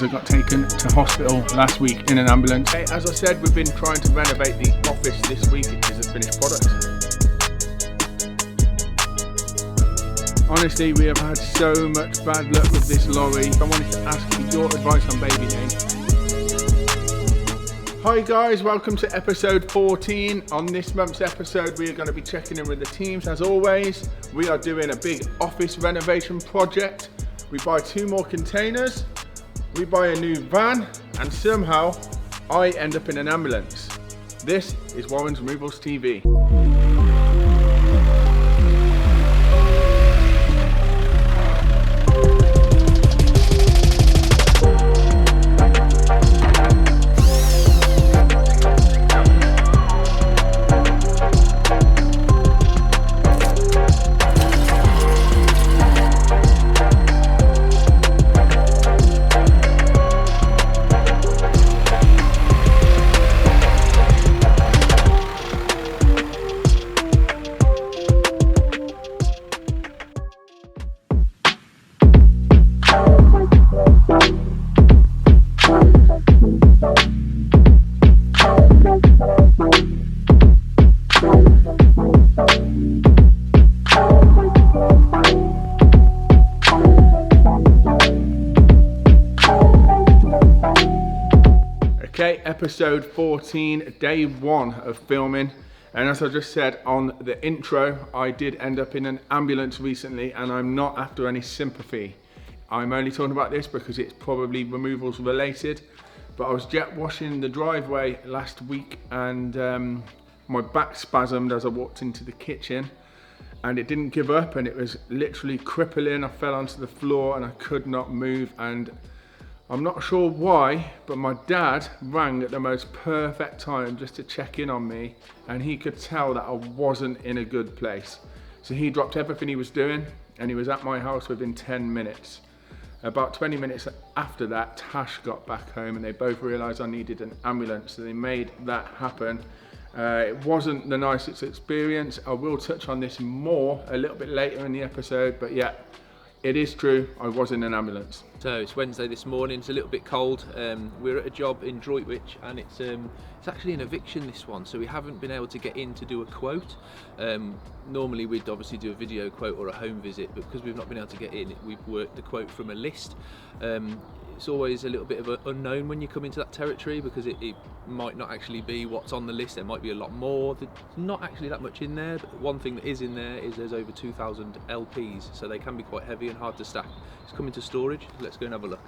I got taken to hospital last week in an ambulance. As I said, we've been trying to renovate the office this week. It is a finished product. Honestly, we have had so much bad luck with this lorry. I wanted to ask for your advice on baby name. Hi guys, welcome to episode 14. On this month's episode, we are going to be checking in with the teams. As always, we are doing a big office renovation project. We buy 2 more containers. We buy a new van, and somehow I end up in an ambulance. This is Warren's Removals TV. Okay, episode 14, day 1 of filming, and as I just said on the intro, I did end up in an ambulance recently, and I'm not after any sympathy. I'm only talking about this because it's probably removals related, but I was jet washing the driveway last week, and my back spasmed as I walked into the kitchen, and it didn't give up, and it was literally crippling. I fell onto the floor and I could not move, and I'm not sure why, but my dad rang at the most perfect time just to check in on me, and he could tell that I wasn't in a good place. So he dropped everything he was doing and he was at my house within 10 minutes. About 20 minutes after that, Tash got back home and they both realised I needed an ambulance, so they made that happen. It wasn't the nicest experience. I will touch on this more a little bit later in the episode, but yeah, it is true, I was in an ambulance. So it's Wednesday this morning, it's a little bit cold. We're at a job in Droitwich, and it's actually an eviction, this one, so we haven't been able to get in to do a quote. Normally we'd obviously do a video quote or a home visit, but because we've not been able to get in, we've worked the quote from a list. It's always a little bit of an unknown when you come into that territory, because it might not actually be what's on the list. There might be a lot more. There's not actually that much in there, but one thing that is in there is there's over 2,000 LPs, so they can be quite heavy and hard to stack. It's coming to storage. Let's go and have a look.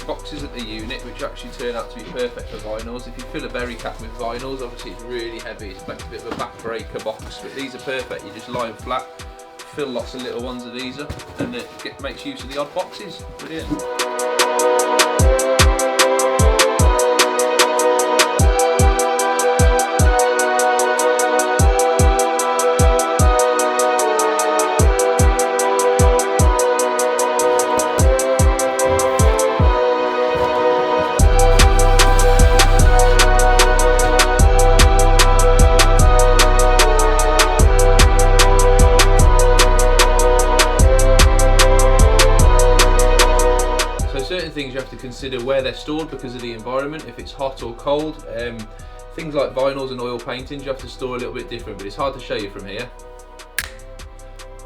Boxes at the unit, which actually turn out to be perfect for vinyls. If you fill a berry cap with vinyls, obviously it's really heavy, it's like a bit of a backbreaker box, but these are perfect. You just lie them flat, fill lots of little ones of these up, and it makes use of the odd boxes. Brilliant. Things you have to consider where they're stored because of the environment, if it's hot or cold. Things like vinyls and oil paintings you have to store a little bit different, but it's hard to show you from here.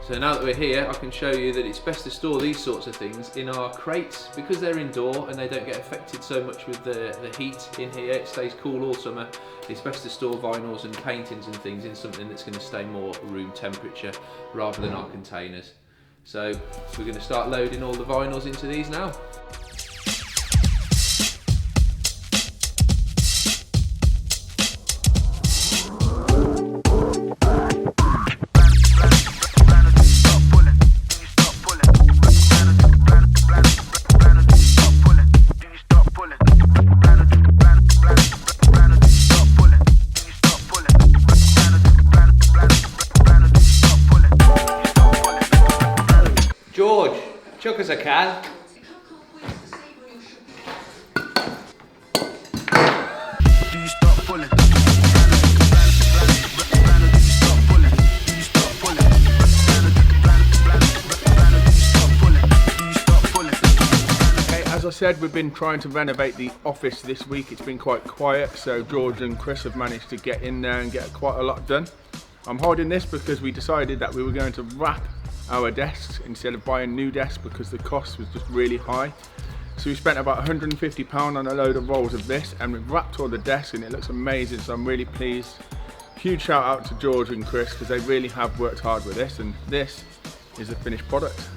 So now that we're here, I can show you that it's best to store these sorts of things in our crates, because they're indoor and they don't get affected so much with the heat in here. It stays cool all summer. It's best to store vinyls and paintings and things in something that's going to stay more room temperature rather than our containers. So we're going to start loading all the vinyls into these now. Chuck as I can. As I said, we've been trying to renovate the office this week. It's been quite quiet, so George and Chris have managed to get in there and get quite a lot done. I'm holding this because we decided that we were going to wrap our desks instead of buying new desks because the cost was just really high. So we spent about £150 on a load of rolls of this, and we've wrapped all the desks and it looks amazing, so I'm really pleased. Huge shout out to George and Chris because they really have worked hard with this, and this is the finished product.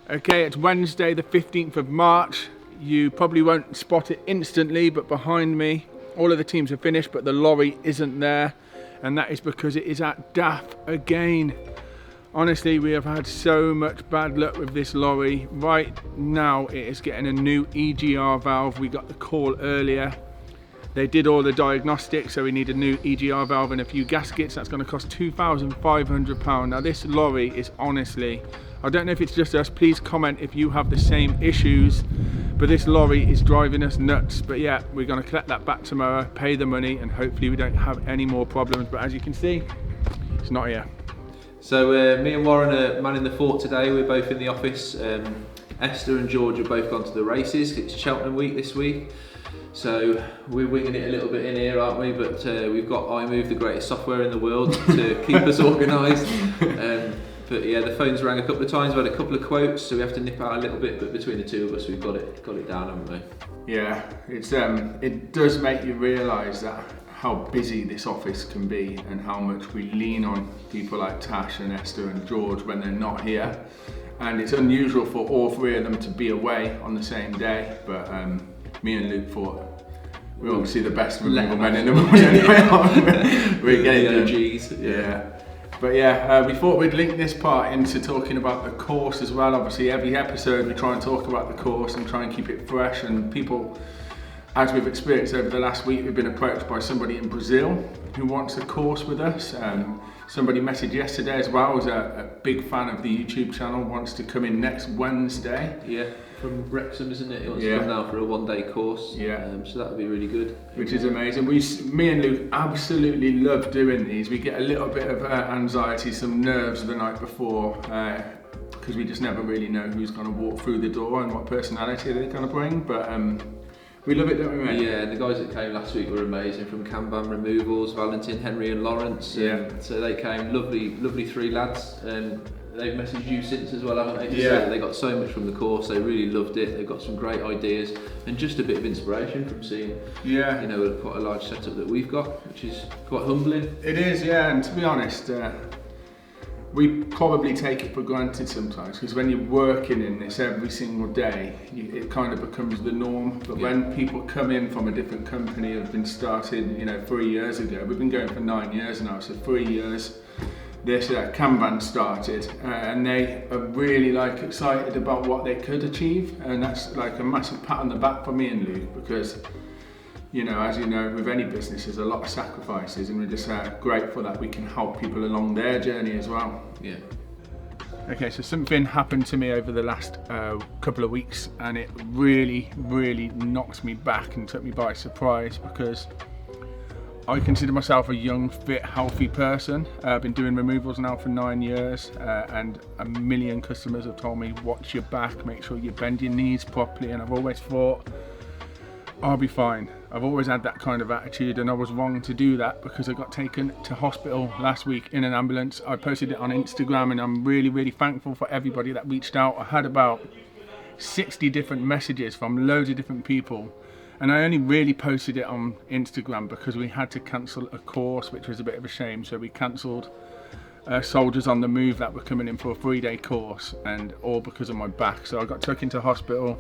Okay, it's Wednesday the 15th of March. You probably won't spot it instantly, but behind me, all of the teams are finished, but the lorry isn't there. And that is because it is at DAF again. Honestly, we have had so much bad luck with this lorry. Right now, it is getting a new EGR valve. We got the call earlier. They did all the diagnostics, so we need a new EGR valve and a few gaskets. That's going to cost £2,500. Now this lorry is honestly, I don't know if it's just us, please comment if you have the same issues, but this lorry is driving us nuts. But yeah, we're going to collect that back tomorrow, pay the money, and hopefully we don't have any more problems. But as you can see, it's not here. So me and Warren are manning the fort today. We're both in the office. Esther and George have both gone to the races. It's Cheltenham week this week. So we're winging it a little bit in here, aren't we? But we've got I-mve, the greatest software in the world, to keep us organised. But yeah, the phone's rang a couple of times. We've had a couple of quotes, so we have to nip out a little bit. But between the two of us, we've got it down, haven't we? Yeah, it's it does make you realise that how busy this office can be and how much we lean on people like Tash and Esther and George when they're not here. And it's unusual for all three of them to be away on the same day, but me and Luke thought we're obviously the best removal men in the world anyway. We're getting OGs. Yeah. But yeah, we thought we'd link this part into talking about the course as well. Obviously every episode we try and talk about the course and try and keep it fresh, and people, as we've experienced over the last week, we've been approached by somebody in Brazil who wants a course with us. Somebody messaged yesterday as well, who's a big fan of the YouTube channel, wants to come in next Wednesday. Yeah, from Wrexham, isn't it? He wants to come now for a one-day course. Yeah. So that would be really good. Which is amazing. Me and Luke absolutely love doing these. We get a little bit of anxiety, some nerves the night before, because we just never really know who's going to walk through the door and what personality they're going to bring. But we love it, don't we, mate? Yeah, the guys that came last week were amazing, from Kanban Removals, Valentin, Henry and Lawrence. Yeah. So they came, lovely three lads. They've messaged you since as well, haven't they? Yeah. They got so much from the course, they really loved it. They've got some great ideas and just a bit of inspiration from seeing, quite a large setup that we've got, which is quite humbling. It is, yeah, and to be honest, we probably take it for granted sometimes, because when you're working in this every single day, it kind of becomes the norm. But when people come in from a different company, have been started, 3 years ago, we've been going for 9 years now, so 3 years. This Kanban started, and they are really excited about what they could achieve, and that's like a massive pat on the back for me and Luke, because as you know, with any business there's a lot of sacrifices, and we're just grateful that we can help people along their journey as well. Yeah. Okay, so something happened to me over the last couple of weeks, and it really knocked me back and took me by surprise, because I consider myself a young, fit, healthy person. I've been doing removals now for 9 years, and a million customers have told me, watch your back, make sure you bend your knees properly, and I've always thought, I'll be fine. I've always had that kind of attitude, and I was wrong to do that, because I got taken to hospital last week in an ambulance. I posted it on Instagram, and I'm really thankful for everybody that reached out. I had about 60 different messages from loads of different people. And I only really posted it on Instagram because we had to cancel a course, which was a bit of a shame. So we cancelled Soldiers on the Move that were coming in for a 3-day course, and all because of my back. So I got took into hospital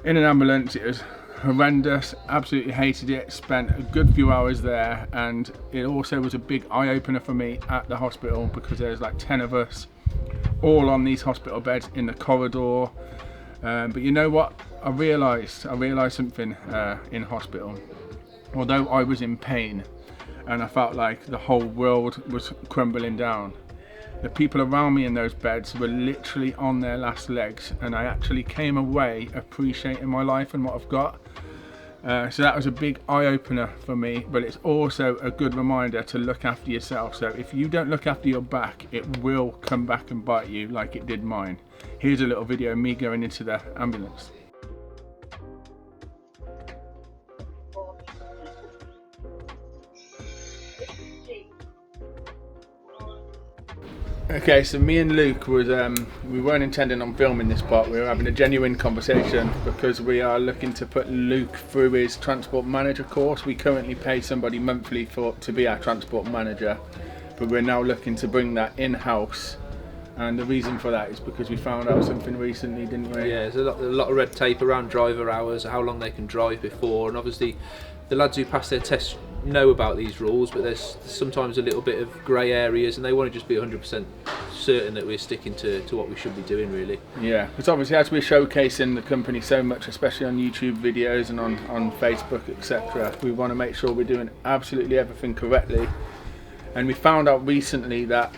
in an ambulance. It was horrendous, absolutely hated it, spent a good few hours there, and it also was a big eye-opener for me at the hospital because there's like 10 of us all on these hospital beds in the corridor. But you know what, I realised something in hospital. Although I was in pain and I felt like the whole world was crumbling down, the people around me in those beds were literally on their last legs, and I actually came away appreciating my life and what I've got. So that was a big eye-opener for me, but it's also a good reminder to look after yourself. So if you don't look after your back, it will come back and bite you like it did mine. Here's a little video of me going into the ambulance. Okay, so me and Luke was, we weren't intending on filming this part. We were having a genuine conversation because we are looking to put Luke through his transport manager course. We currently pay somebody monthly to be our transport manager, but we're now looking to bring that in-house. And the reason for that is because we found out something recently, didn't we? Yeah, there's a lot of red tape around driver hours, how long they can drive before, and obviously the lads who pass their tests know about these rules, but there's sometimes a little bit of grey areas, and they want to just be 100% certain that we're sticking to what we should be doing, really. Yeah, because obviously as we're showcasing the company so much, especially on YouTube videos and on Facebook, etc., we want to make sure we're doing absolutely everything correctly. And we found out recently that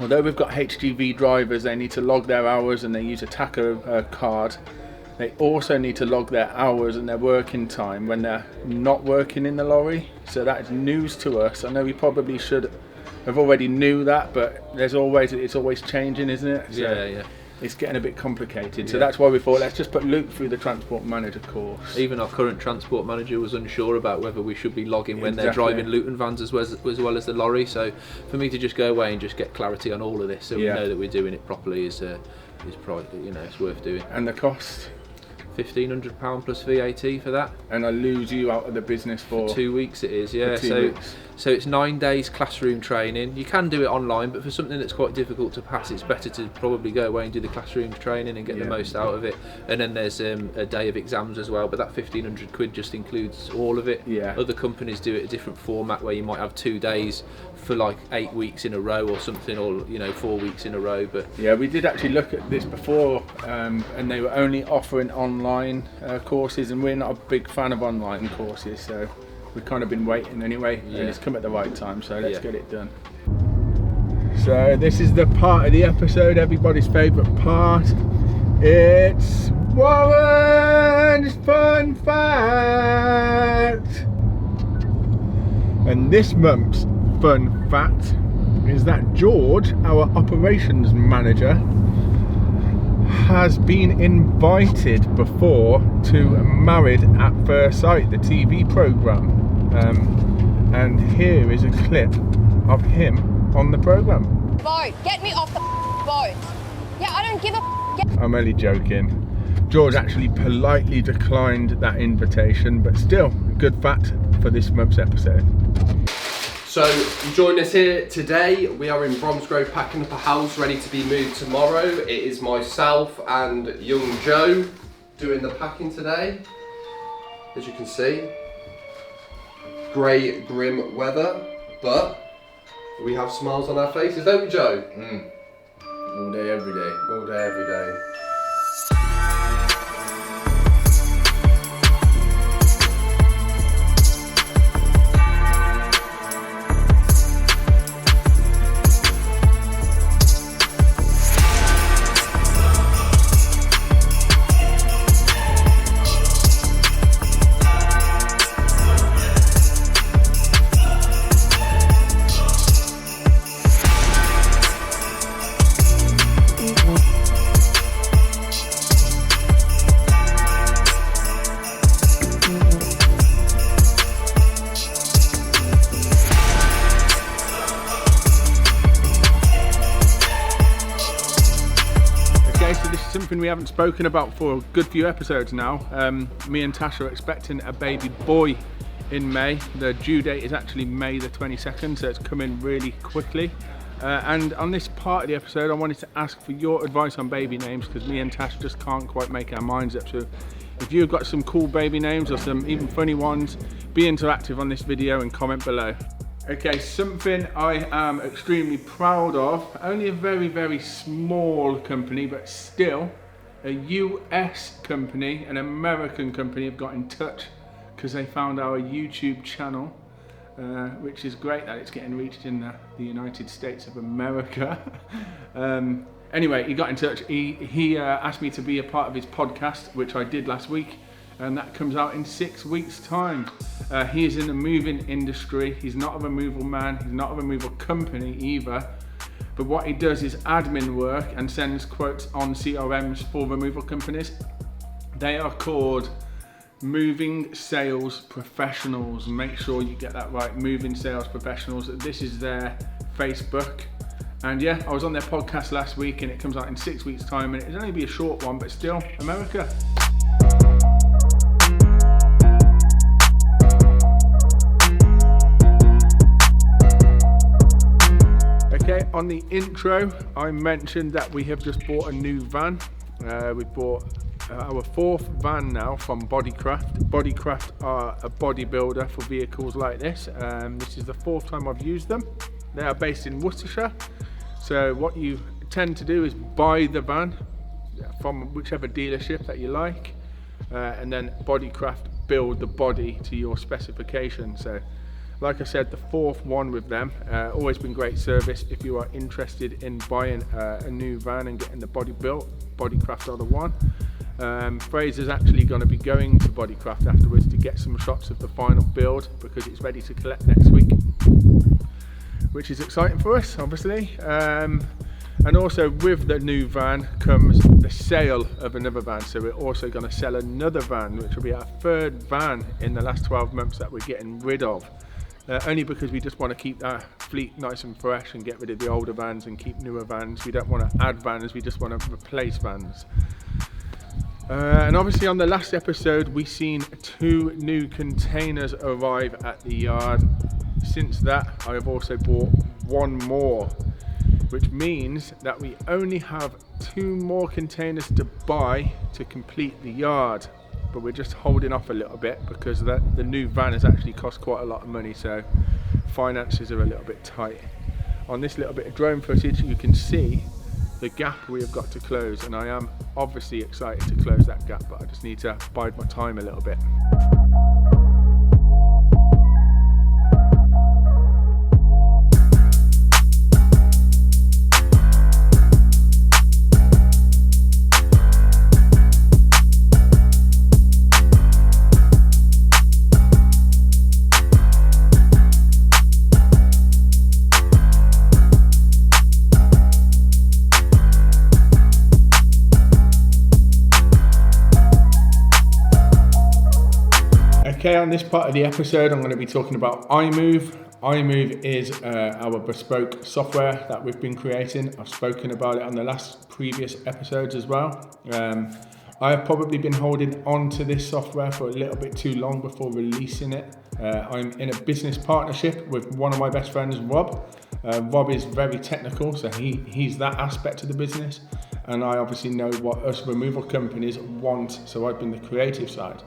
although we've got HGV drivers, they need to log their hours and they use a tacho card. They also need to log their hours and their working time when they're not working in the lorry. So that is news to us. I know we probably should have already knew that, but it's always changing, isn't it? So Yeah. It's getting a bit complicated. So that's why we thought, let's just put Luke through the transport manager course. Even our current transport manager was unsure about whether we should be logging when they're driving Luton vans as well as the lorry. So for me to just go away and just get clarity on all of this, so we know that we're doing it properly, is it's worth doing. And the cost? £1,500 plus VAT for that. And I lose you out of the business for 2 weeks it is, yeah. For 2 weeks. So it's 9 days classroom training. You can do it online, but for something that's quite difficult to pass, it's better to probably go away and do the classroom training and get the most out of it. And then there's a day of exams as well, but that £1,500 just includes all of it. Yeah. Other companies do it a different format where you might have 2 days for like 8 weeks in a row or something, or 4 weeks in a row. But yeah, we did actually look at this before, and they were only offering online courses, and we're not a big fan of online courses, so we've kind of been waiting anyway, and it's come at the right time, so let's get it done. So this is the part of the episode, everybody's favourite part. It's Warren's Fun Fact! And this month's fun fact is that George, our operations manager, has been invited before to Married at First Sight, the TV programme. And here is a clip of him on the programme. Boat, get me off the boat. Yeah, I don't give a I'm only joking. George actually politely declined that invitation, but still, a good fact for this month's episode. So, you join us here today. We are in Bromsgrove packing up a house ready to be moved tomorrow. It is myself and young Joe doing the packing today. As you can see, grey, grim weather, but we have smiles on our faces, don't we, Joe? All day, every day. All day, every day. Something we haven't spoken about for a good few episodes now. Me and Tash are expecting a baby boy in May. The due date is actually May the 22nd, so it's coming really quickly. And on this part of the episode, I wanted to ask for your advice on baby names, because me and Tash just can't quite make our minds up. So If you've got some cool baby names or some even funny ones, be interactive on this video and comment below. Okay, something I am extremely proud of, only a very, very small company, but still a US company, an American company have got in touch because they found our YouTube channel, which is great that it's getting reached in the United States of America. Anyway, he got in touch. He asked me to be a part of his podcast, which I did last week, and that comes out in 6 weeks' time. He is in the moving industry. He's not a removal man. He's not a removal company either. But what he does is admin work and sends quotes on CRMs for removal companies. They are called Moving Sales Professionals. Make sure you get that right, Moving Sales Professionals. This is their Facebook. And yeah, I was on their podcast last week and it comes out in 6 weeks' time, and it'll only be a short one, but still, America. Okay, on the intro, I mentioned that we have just bought a new van. We bought our 4th van now from Bodycraft. Bodycraft are a bodybuilder for vehicles like this. This is the 4th time I've used them. They are based in Worcestershire. So what you tend to do is buy the van from whichever dealership that you like, and then Bodycraft build the body to your specification. So like I said, the 4th one with them. Always been great service. If you are interested in buying a new van and getting the body built, Bodycraft are the one. Fraser's actually going to be going to Bodycraft afterwards to get some shots of the final build because it's ready to collect next week, which is exciting for us, obviously. And also with the new van comes the sale of another van. So we're also going to sell another van, which will be our 3rd van in the last 12 months that we're getting rid of. Only because we just want to keep our fleet nice and fresh and get rid of the older vans and keep newer vans. We don't want to add vans, we just want to replace vans. And obviously on the last episode we seen 2 new containers arrive at the yard. Since that I have also bought 1 more, which means that we only have 2 more containers to buy to complete the yard. But we're just holding off a little bit because the new van has actually cost quite a lot of money, so finances are a little bit tight. On this little bit of drone footage you can see the gap we have got to close, and I am obviously excited to close that gap, but I just need to bide my time a little bit. Okay, on this part of the episode, I'm going to be talking about I-mve. I-mve is our bespoke software that we've been creating. I've spoken about it on the previous episodes as well. I have probably been holding on to this software for a little bit too long before releasing it. I'm in a business partnership with one of my best friends, Rob. Rob is very technical, so he's that aspect of the business. And I obviously know what us removal companies want, so I've been the creative side.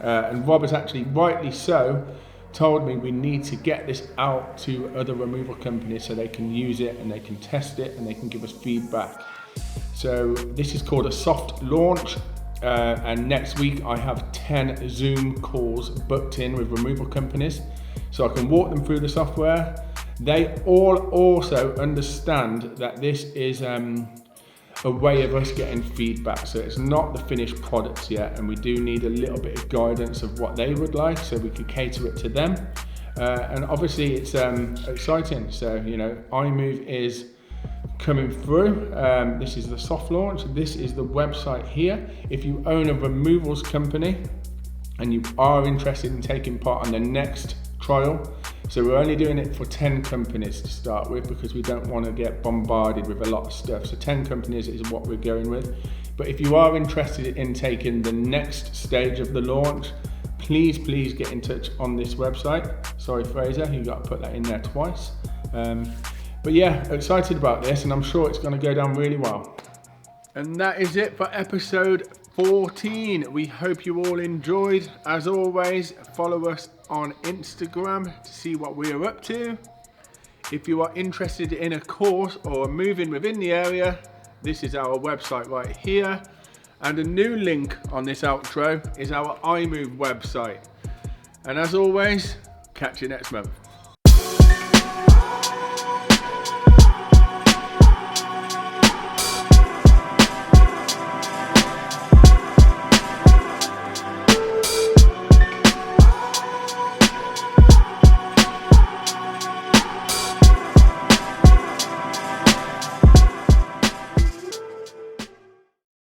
And Rob has actually, rightly so, told me we need to get this out to other removal companies so they can use it and they can test it and they can give us feedback. So this is called a soft launch, and next week I have 10 Zoom calls booked in with removal companies so I can walk them through the software. They all also understand that this is a way of us getting feedback, so it's not the finished products yet, and we do need a little bit of guidance of what they would like so we can cater it to them. And obviously it's exciting, so you know, I-mve is coming through. This is the soft launch. This is the website here. If you own a removals company and you are interested in taking part on the next trial, so we're only doing it for 10 companies to start with because we don't want to get bombarded with a lot of stuff. So 10 companies is what we're going with. But if you are interested in taking the next stage of the launch, please get in touch on this website. Sorry, Fraser, you got to put that in there twice. But yeah, excited about this, and I'm sure it's going to go down really well. And that is it for episode 14. We hope you all enjoyed. As always, follow us on Instagram to see what we are up to. If you are interested in a course or moving within the area, this is our website right here. And a new link on this outro is our I-mve website. And as always, catch you next month.